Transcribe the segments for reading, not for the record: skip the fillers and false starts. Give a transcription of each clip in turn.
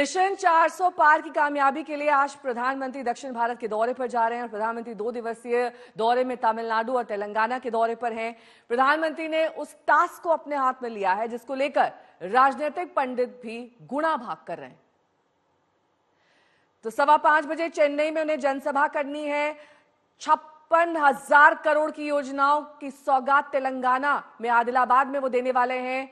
Mission 400 पार की कामयाबी के लिए आज प्रधानमंत्री दक्षिण भारत के दौरे पर जा रहे हैं और प्रधानमंत्री 2 दिवसीय दौरे में तमिलनाडु और तेलंगाना के दौरे पर हैं। प्रधानमंत्री ने उस टास्क को अपने हाथ में लिया है जिसको लेकर राजनीतिक पंडित भी गुणा भाग कर रहे हैं। तो 5:15 बजे चेन्नई में उन्हें जनसभा करनी है। 56,000 करोड़ की योजनाओं की सौगात तेलंगाना में आदिलाबाद में वो देने वाले हैं।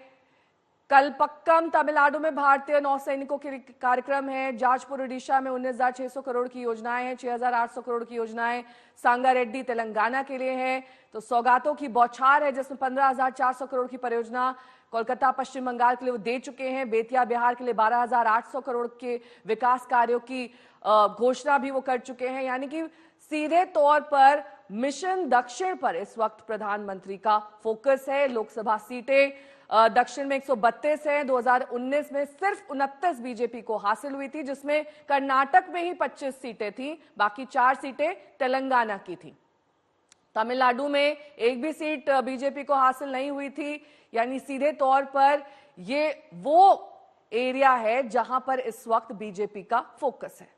कल पक्कम तमिलनाडु में भारतीय नौसैनिकों के कार्यक्रम है। जाजपुर ओडिशा में 19,600 करोड़ की योजनाएं हैं। 6,800 करोड़ की योजनाएं सांगारेड्डी तेलंगाना के लिए है। तो सौगातों की बौछार है जिसमें 15,400 करोड़ की परियोजना कोलकाता पश्चिम बंगाल के लिए वो दे चुके हैं। बेतिया बिहार के लिए 12,800 करोड़ के विकास कार्यों की घोषणा भी वो कर चुके हैं। यानी कि सीधे तौर पर मिशन दक्षिण पर इस वक्त प्रधानमंत्री का फोकस है। लोकसभा सीटें दक्षिण में 132 है। 2019 में सिर्फ 29 बीजेपी को हासिल हुई थी, जिसमें कर्नाटक में ही 25 सीटें थी, बाकी 4 सीटें तेलंगाना की थी। तमिलनाडु में एक भी सीट बीजेपी को हासिल नहीं हुई थी। यानी सीधे तौर पर ये वो एरिया है जहां पर इस वक्त बीजेपी का फोकस है।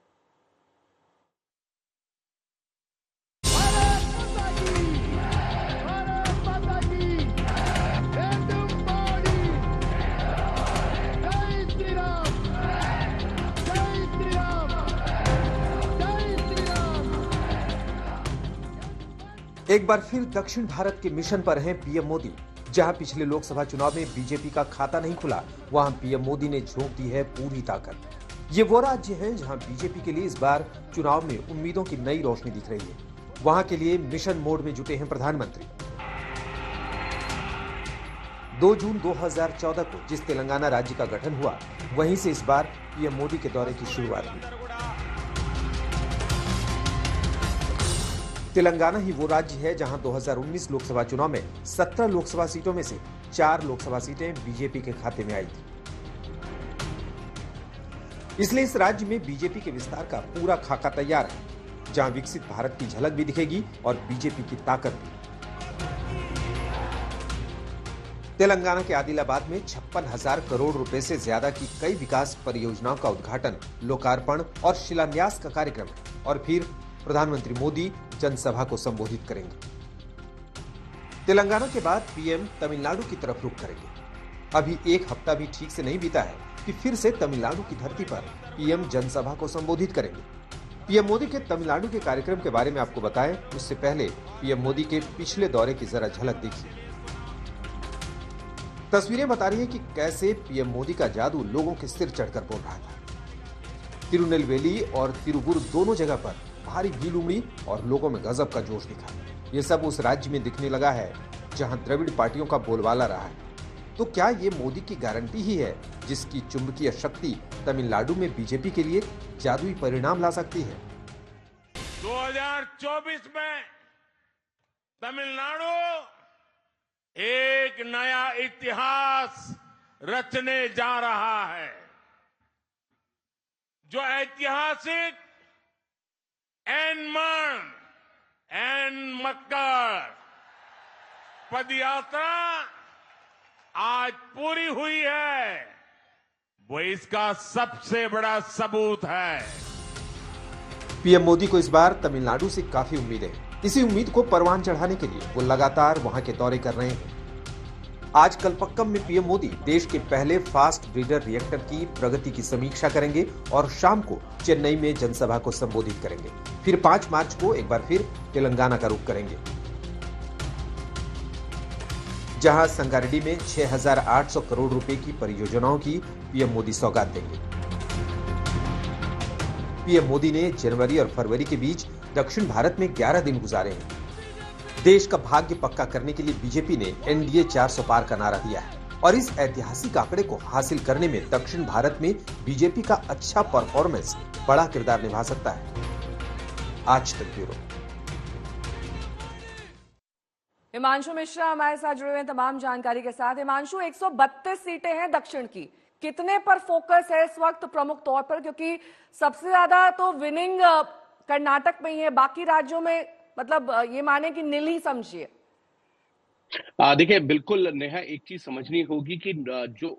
एक बार फिर दक्षिण भारत के मिशन पर हैं पीएम मोदी। जहां पिछले लोकसभा चुनाव में बीजेपी का खाता नहीं खुला, वहां पीएम मोदी ने झोंक दी है पूरी ताकत। ये वो राज्य हैं जहां बीजेपी के लिए इस बार चुनाव में उम्मीदों की नई रोशनी दिख रही है। वहां के लिए मिशन मोड में जुटे हैं प्रधानमंत्री। 2 जून 2014 को जिस तेलंगाना राज्य का गठन हुआ, वहीं से इस बार पीएम मोदी के दौरे की शुरुआत हुई। तेलंगाना ही वो राज्य है जहां 2019 लोकसभा चुनाव में 17 लोकसभा सीटों में से 4 लोकसभा सीटें बीजेपी के खाते में आई थी। इसलिए इस राज्य में बीजेपी के विस्तार का पूरा खाका तैयार है, जहां विकसित भारत की झलक भी दिखेगी और बीजेपी की ताकत भी। तेलंगाना के आदिलाबाद में 56,000 करोड़ रुपए से ज्यादा की कई विकास परियोजनाओं का उद्घाटन, लोकार्पण और शिलान्यास का कार्यक्रम है। और फिर प्रधानमंत्री मोदी जनसभा को संबोधित करेंगे। तेलंगाना के बाद पीएम तमिलनाडु की तरफ रुख करेंगे। अभी एक हफ्ता भी ठीक से नहीं बीता है कि फिर से तमिलनाडु की धरती पर पीएम जनसभा को संबोधित करेंगे। पीएम मोदी के तमिलनाडु के कार्यक्रम के बारे में आपको बताएं, उससे पहले पीएम मोदी के पिछले दौरे की जरा झलक देखिए। तस्वीरें बता रही है कि कैसे पीएम मोदी का जादू लोगों के सिर चढ़कर बोल रहा था। तिरुनेलवेली और तिरुवुर दोनों जगह पर भारी भीड़ उमड़ी और लोगों में गजब का जोश दिखा। ये सब उस राज्य में दिखने लगा है जहां द्रविड़ पार्टियों का बोलबाला रहा है। तो क्या ये मोदी की गारंटी ही है जिसकी चुंबकीय शक्ति तमिलनाडु में बीजेपी के लिए जादुई परिणाम ला सकती है? 2024 में तमिलनाडु एक नया इतिहास रचने जा रहा है। जो ऐतिहासिक एनमन एन मक्कर पदयात्रा आज पूरी हुई है, वो इसका सबसे बड़ा सबूत है। पीएम मोदी को इस बार तमिलनाडु से काफी उम्मीद है। इसी उम्मीद को परवान चढ़ाने के लिए वो लगातार वहां के दौरे कर रहे हैं। आज कलपक्कम में पीएम मोदी देश के पहले फास्ट ब्रीडर रिएक्टर की प्रगति की समीक्षा करेंगे और शाम को चेन्नई में जनसभा को संबोधित करेंगे। फिर 5 मार्च को एक बार फिर तेलंगाना का रुख करेंगे, जहां संगारेड्डी में 6,800 करोड़ रुपए की परियोजनाओं की पीएम मोदी सौगात देंगे। पीएम मोदी ने जनवरी और फरवरी के बीच दक्षिण भारत में 11 दिन गुजारे हैं। देश का भाग्य पक्का करने के लिए बीजेपी ने एनडीए 400 पार का नारा दिया है और इस ऐतिहासिक आंकड़े को हासिल करने में दक्षिण भारत में बीजेपी का अच्छा परफॉर्मेंस बड़ा किरदार निभा सकता है। आज तक ब्यूरो। हिमांशु मिश्रा हमारे साथ जुड़े हुए हैं तमाम जानकारी के साथ। हिमांशु, 132 सीटें हैं दक्षिण की, कितने पर फोकस है इस वक्त प्रमुख तौर पर? क्योंकि सबसे ज्यादा तो विनिंग कर्नाटक में ही है, बाकी राज्यों में मतलब ये माने कि नील ही समझिए। देखिए बिल्कुल नेहा, एक चीज समझनी होगी कि जो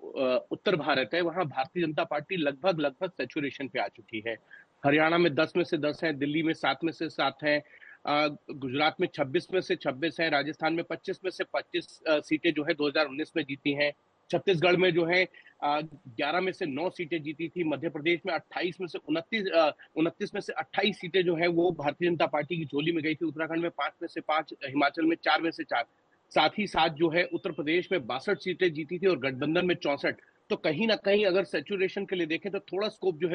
उत्तर भारत है वहाँ भारतीय जनता पार्टी लगभग लगभग सैचुरेशन पे आ चुकी है। हरियाणा में 10 में से 10 है, दिल्ली में 7 में से 7 है, गुजरात में 26 में से 26 है, राजस्थान में 25 में से 25 सीटें जो है 2019 में जीती हैं। छत्तीसगढ़ में जो है 11 में से 9 सीटें जीती थी। मध्य प्रदेश में 28 में से 29 में से 28 सीटें जो है वो भारतीय जनता पार्टी की झोली में गई थी। उत्तराखंड में 5 में से 5, हिमाचल में 4 में से 4। साथ ही साथ जो है उत्तर प्रदेश में 62 सीटें जीती थी और गठबंधन में 64। तो कहीं ना कहीं अगर सैचुरेशन के लिए देखें तो थोड़ा स्कोप जो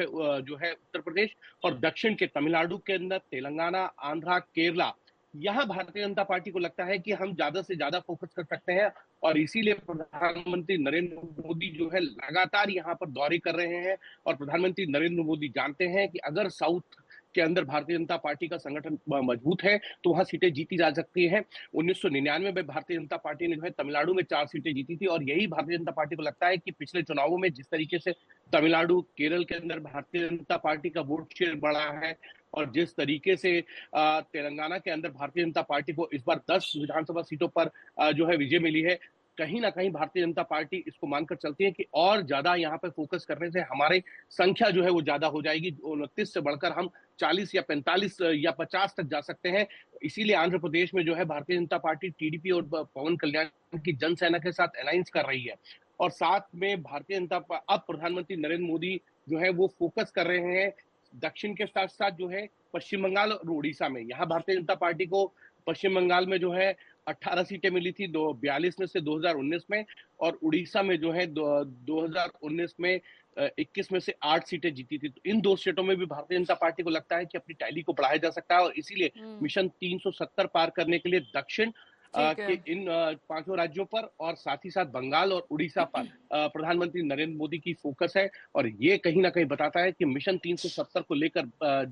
है उत्तर प्रदेश और दक्षिण के तमिलनाडु के अंदर, तेलंगाना, आंध्रा, केरला, यहाँ भारतीय जनता पार्टी को लगता है कि हम ज्यादा से ज्यादा फोकस कर सकते हैं। और इसीलिए प्रधानमंत्री नरेंद्र मोदी जो है लगातार यहाँ पर दौरे कर रहे हैं। और प्रधानमंत्री नरेंद्र मोदी जानते हैं कि अगर साउथ के अंदर भारतीय जनता पार्टी का संगठन मजबूत है तो वहां सीटें जीती जा सकती हैं। 1999 में भारतीय जनता पार्टी ने जो है तमिलनाडु में 4 सीटें जीती थी। और यही भारतीय जनता पार्टी को लगता है कि पिछले चुनावों में जिस तरीके से तमिलनाडु, केरल के अंदर भारतीय जनता पार्टी का वोट शेयर बढ़ा है और जिस तरीके से तेलंगाना के अंदर भारतीय जनता पार्टी को इस बार 10 विधानसभा सीटों पर जो है विजय मिली है, कहीं ना कहीं भारतीय जनता पार्टी इसको मानकर चलती है कि और ज्यादा यहाँ पे फोकस करने से हमारी संख्या जो है वो ज्यादा हो जाएगी। 29 से बढ़कर हम 40 या 45 या 50 तक जा सकते हैं। इसीलिए आंध्र प्रदेश में जो है भारतीय जनता पार्टी टीडीपी और पवन कल्याण की जनसेना के साथ अलायंस कर रही है। और साथ में भारतीय जनता अब प्रधानमंत्री नरेंद्र मोदी जो है वो फोकस कर रहे हैं दक्षिण के साथ साथ जो है पश्चिम बंगाल और उड़ीसा में। यहाँ भारतीय जनता पार्टी को पश्चिम बंगाल में जो है 18 सीटें मिली थी 42 में से 2019 में, और उड़ीसा में जो है 2019 में 21 में से 8 सीटें जीती थी। तो इन 2 सीटों में भी भारतीय जनता पार्टी को लगता है कि अपनी टैली को बढ़ाया जा सकता है। और इसीलिए मिशन 370 पार करने के लिए दक्षिण के इन 5 राज्यों पर और साथ ही साथ बंगाल और उड़ीसा पर प्रधानमंत्री नरेंद्र मोदी की फोकस है। और ये कहीं ना कहीं बताता है कि मिशन 370 को लेकर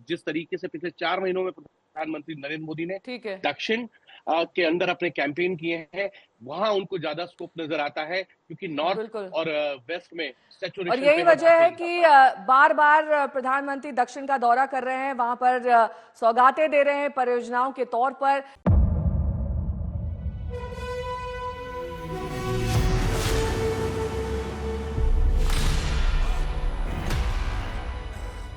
जिस तरीके से पिछले 4 महीनों में प्रधानमंत्री नरेंद्र मोदी ने दक्षिण के अंदर अपने कैंपेन किए हैं, वहां उनको ज्यादा स्कोप नजर आता है क्योंकि नॉर्थ और वेस्ट में सैचुरेशन। और यही वजह है कि बार बार प्रधानमंत्री दक्षिण का दौरा कर रहे हैं, वहां पर सौगातें दे रहे हैं परियोजनाओं के तौर पर।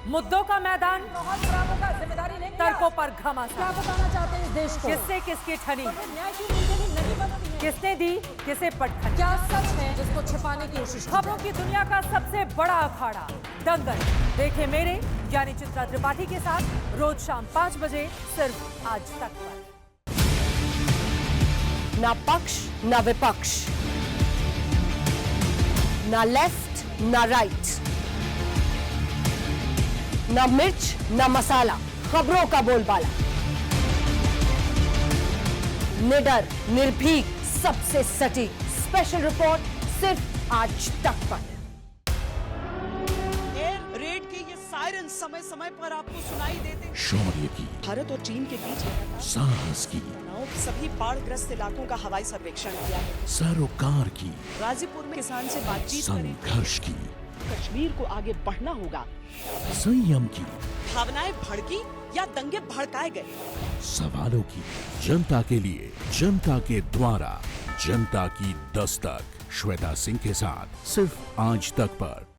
मुद्दों का मैदान, जिम्मेदारी नहीं, तर्कों पर घमासान। क्या बताना चाहते हैं इस देश को? किससे किसकी ठनी, न्याय की नीति नहीं बनती है। किसने दी किसे पटखनी। क्या सच है जिसको छिपाने की कोशिश? खबरों की दुनिया का सबसे बड़ा अखाड़ा दंगल देखे मेरे यानी चित्रा त्रिपाठी के साथ रोज शाम 5 बजे सिर्फ आज तक पर। ना पक्ष ना विपक्ष, ना लेफ्ट ना राइट, ना मिर्च ना मसाला, खबरों का बोलबाला, निडर निर्भीक सबसे सटीक स्पेशल रिपोर्ट सिर्फ आज तक पर। एयर रेड के ये सायरन समय समय पर आपको सुनाई देते। शौर्य की, भारत और चीन के बीच साहस की, सभी बाढ़ग्रस्त इलाकों का हवाई सर्वेक्षण किया है। सरोकार की, गाजीपुर में किसान से बातचीत करें। संघर्ष की, कश्मीर को आगे बढ़ना होगा। संयम की, भावनाएं भड़की या दंगे भड़काए गए। सवालों की, जनता के लिए, जनता के द्वारा, जनता की दस्तक। श्वेता सिंह के साथ सिर्फ आज तक पर।